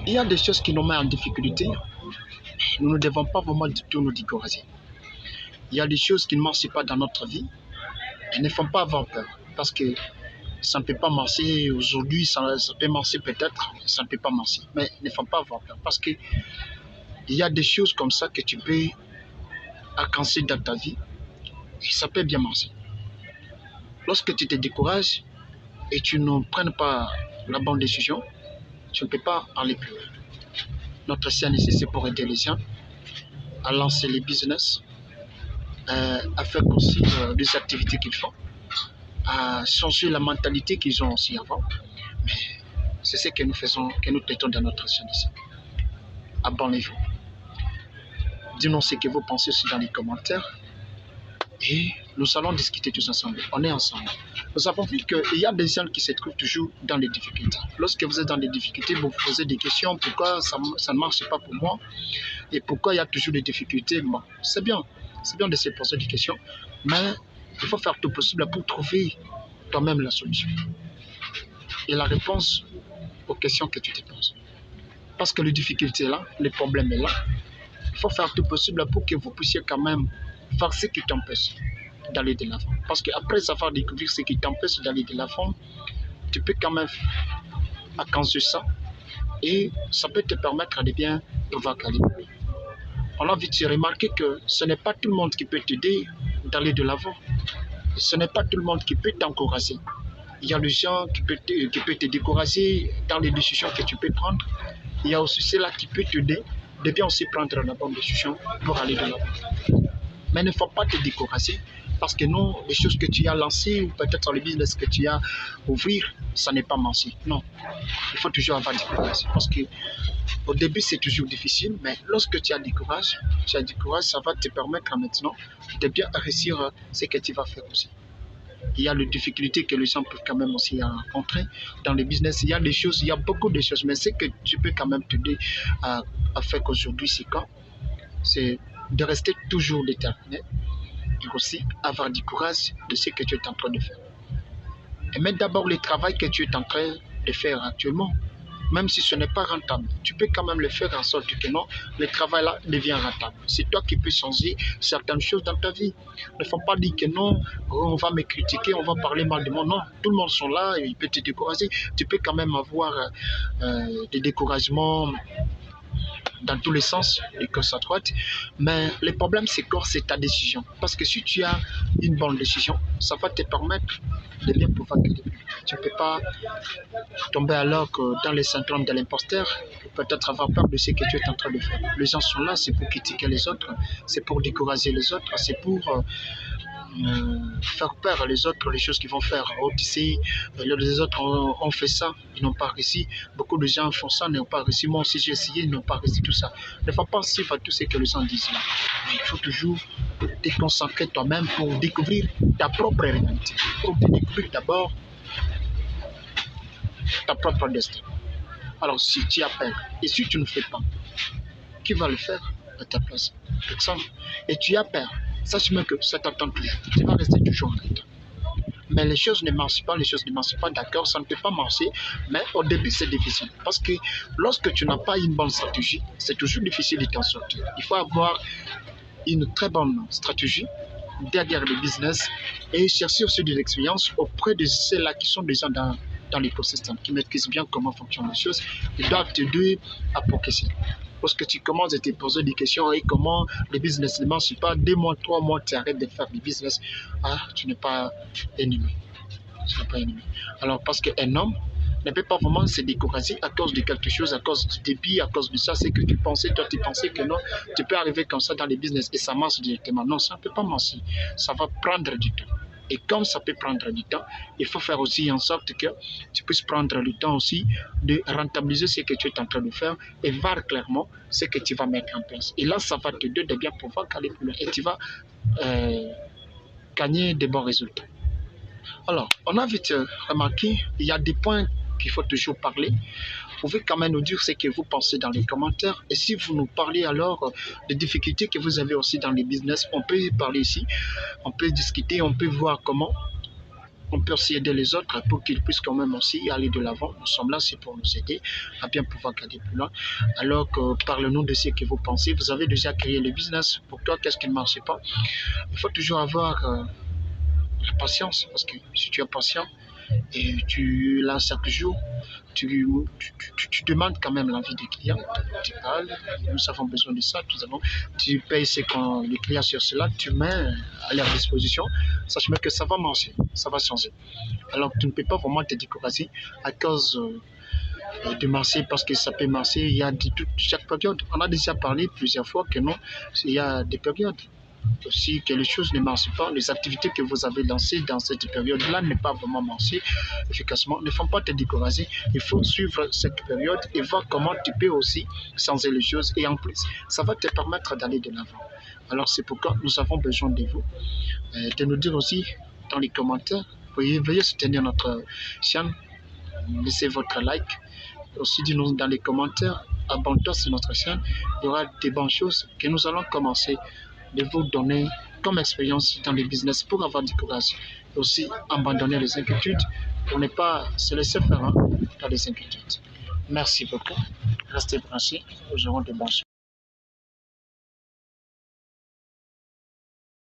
Il y a des choses qui nous mettent en difficulté. Nous ne devons pas vraiment du tout nous décourager. Il y a des choses qui ne marchent pas dans notre vie. Et ne font pas avoir peur. Parce que ça ne peut pas marcher aujourd'hui, ça peut marcher peut-être, ça ne peut pas marcher. Mais ne font pas avoir peur. Parce que il y a des choses comme ça que tu peux alcancer dans ta vie. Et ça peut bien marcher. Lorsque tu te décourages et tu ne prends pas la bonne décision, tu ne peux pas aller plus loin. Notre CNC, c'est pour aider les gens à lancer les business, à faire aussi des activités qu'ils font, à changer la mentalité qu'ils ont aussi avant. Mais c'est ce que nous faisons, que nous traitons dans notre CNC. Abonnez-vous. Dis-nous ce que vous pensez aussi dans les commentaires. Et nous allons discuter tous ensemble. On est ensemble. Nous avons vu qu'il y a des gens qui se trouvent toujours dans les difficultés. Lorsque vous êtes dans les difficultés, vous vous posez des questions. Pourquoi ça ne marche pas pour moi? Et pourquoi il y a toujours des difficultés? Bon, c'est bien. C'est bien de se poser des questions. Mais il faut faire tout possible pour trouver toi-même la solution. Et la réponse aux questions que tu te poses. Parce que les difficultés est là, le problème est là. Il faut faire tout possible pour que vous puissiez quand même faire ce qui t'empêche d'aller de l'avant. Parce qu'après avoir découvert ce qui t'empêche d'aller de l'avant, tu peux quand même alcancer ça et ça peut te permettre de bien pouvoir aller. On a vite remarqué que ce n'est pas tout le monde qui peut t'aider d'aller de l'avant. Ce n'est pas tout le monde qui peut t'encourager. Il y a des gens qui peuvent te décourager dans les décisions que tu peux prendre. Il y a aussi ceux-là qui peuvent t'aider de bien aussi prendre la bonne décision pour aller de l'avant. Mais il ne faut pas te décourager parce que non, les choses que tu as lancées ou peut-être le business que tu as ouvert, ça n'est pas marché. Non, il faut toujours avoir du courage parce que au début c'est toujours difficile, mais lorsque tu as du courage, ça va te permettre maintenant de bien réussir ce que tu vas faire aussi. Il y a les difficultés que les gens peuvent quand même aussi rencontrer dans le business. Il y a des choses, il y a beaucoup de choses, mais ce que tu peux quand même t'aider à faire qu'aujourd'hui, c'est quoi? C'est de rester toujours déterminé et aussi avoir du courage de ce que tu es en train de faire. Et mettre d'abord le travail que tu es en train de faire actuellement. Même si ce n'est pas rentable, tu peux quand même le faire en sorte que non, le travail là devient rentable. C'est toi qui peux changer certaines choses dans ta vie. Ne faut pas dire que non, on va me critiquer, on va parler mal de moi. Non, tout le monde sont là et il peut te décourager. Tu peux quand même avoir des découragements dans tous les sens et gauche à droite. Mais le problème, c'est quoi? C'est ta décision. Parce que si tu as une bonne décision, ça va te permettre de bien pouvoir gagner. Tu ne peux pas tomber alors que dans les syndromes de l'imposteur, peut-être avoir peur de ce que tu es en train de faire. Les gens sont là, c'est pour critiquer les autres, c'est pour décourager les autres, c'est pour faire peur les autres, les choses qu'ils vont faire. Oh, tu sais, les autres ont fait ça, ils n'ont pas réussi. Beaucoup de gens font ça, n'ont pas réussi. Moi aussi, j'ai essayé, ils n'ont pas réussi, tout ça. Ne faut pas suivre tout ce que les gens disent là. Mais il faut toujours te concentrer toi-même pour découvrir ta propre réalité. Pour te découvrir d'abord ta propre destin. Alors, si tu as peur et si tu ne fais pas, qui va le faire à ta place? Personne. Et tu as peur. Sache même que ça t'attend toujours. Tu vas rester toujours en retard. Mais les choses ne marchent pas, d'accord, ça ne peut pas marcher, mais au début c'est difficile. Parce que lorsque tu n'as pas une bonne stratégie, c'est toujours difficile de t'en sortir. Il faut avoir une très bonne stratégie derrière le business et chercher aussi de l'expérience auprès de ceux-là qui sont déjà dans l'écosystème, qui maîtrisent bien comment fonctionnent les choses. Ils doivent t'aider à progresser. Lorsque tu commences à te poser des questions et comment le business ne marche pas, 2 mois, 3 mois, tu arrêtes de faire du business, tu n'es pas ennemi. Alors, parce qu'un homme ne peut pas vraiment se décourager à cause de quelque chose, à cause du débit, à cause de ça, c'est que tu pensais que non, tu peux arriver comme ça dans le business et ça marche directement. Non, ça ne peut pas marcher. Ça va prendre du temps. Et comme ça peut prendre du temps, il faut faire aussi en sorte que tu puisses prendre le temps aussi de rentabiliser ce que tu es en train de faire et voir clairement ce que tu vas mettre en place. Et là, ça va te donner de bien pouvoir aller plus loin et tu vas gagner de bons résultats. Alors, on a vite remarqué, il y a des points qu'il faut toujours parler. Vous pouvez quand même nous dire ce que vous pensez dans les commentaires. Et si vous nous parlez alors des difficultés que vous avez aussi dans les business, on peut y parler ici. On peut discuter, on peut voir comment on peut aussi aider les autres pour qu'ils puissent quand même aussi aller de l'avant. Nous sommes là, c'est pour nous aider à bien pouvoir garder plus loin. Alors que parlez-nous de ce que vous pensez. Vous avez déjà créé le business. Pour toi, qu'est-ce qui ne marche pas? Il faut toujours avoir la patience, parce que si tu es patient et tu lances chaque jour, tu demandes quand même l'avis des clients. Tu parles, nous avons besoin de ça, tu payes les clients sur cela, tu mets à leur disposition, sache même que ça va marcher, ça va changer. Alors tu ne peux pas vraiment te décourager à cause de marcher, parce que ça peut marcher, il y a chaque période. On a déjà parlé plusieurs fois que non, il y a des périodes. Si quelque chose ne marche pas, les activités que vous avez lancées dans cette période-là ne pas vraiment marcher efficacement, ne font pas te décourager. Il faut suivre cette période et voir comment tu peux aussi changer les choses. Et en plus, ça va te permettre d'aller de l'avant. Alors c'est pourquoi nous avons besoin de vous, de nous dire aussi dans les commentaires. Veuillez soutenir notre chaîne, laissez votre like. Aussi, dis-nous dans les commentaires, abonne-toi sur notre chaîne. Il y aura des bonnes choses que nous allons commencer de vous donner comme expérience dans le business pour avoir du courage. Et aussi, abandonner les inquiétudes pour ne pas se laisser faire dans les inquiétudes. Merci beaucoup. Restez branchés. Nous aurons de bonnes choses.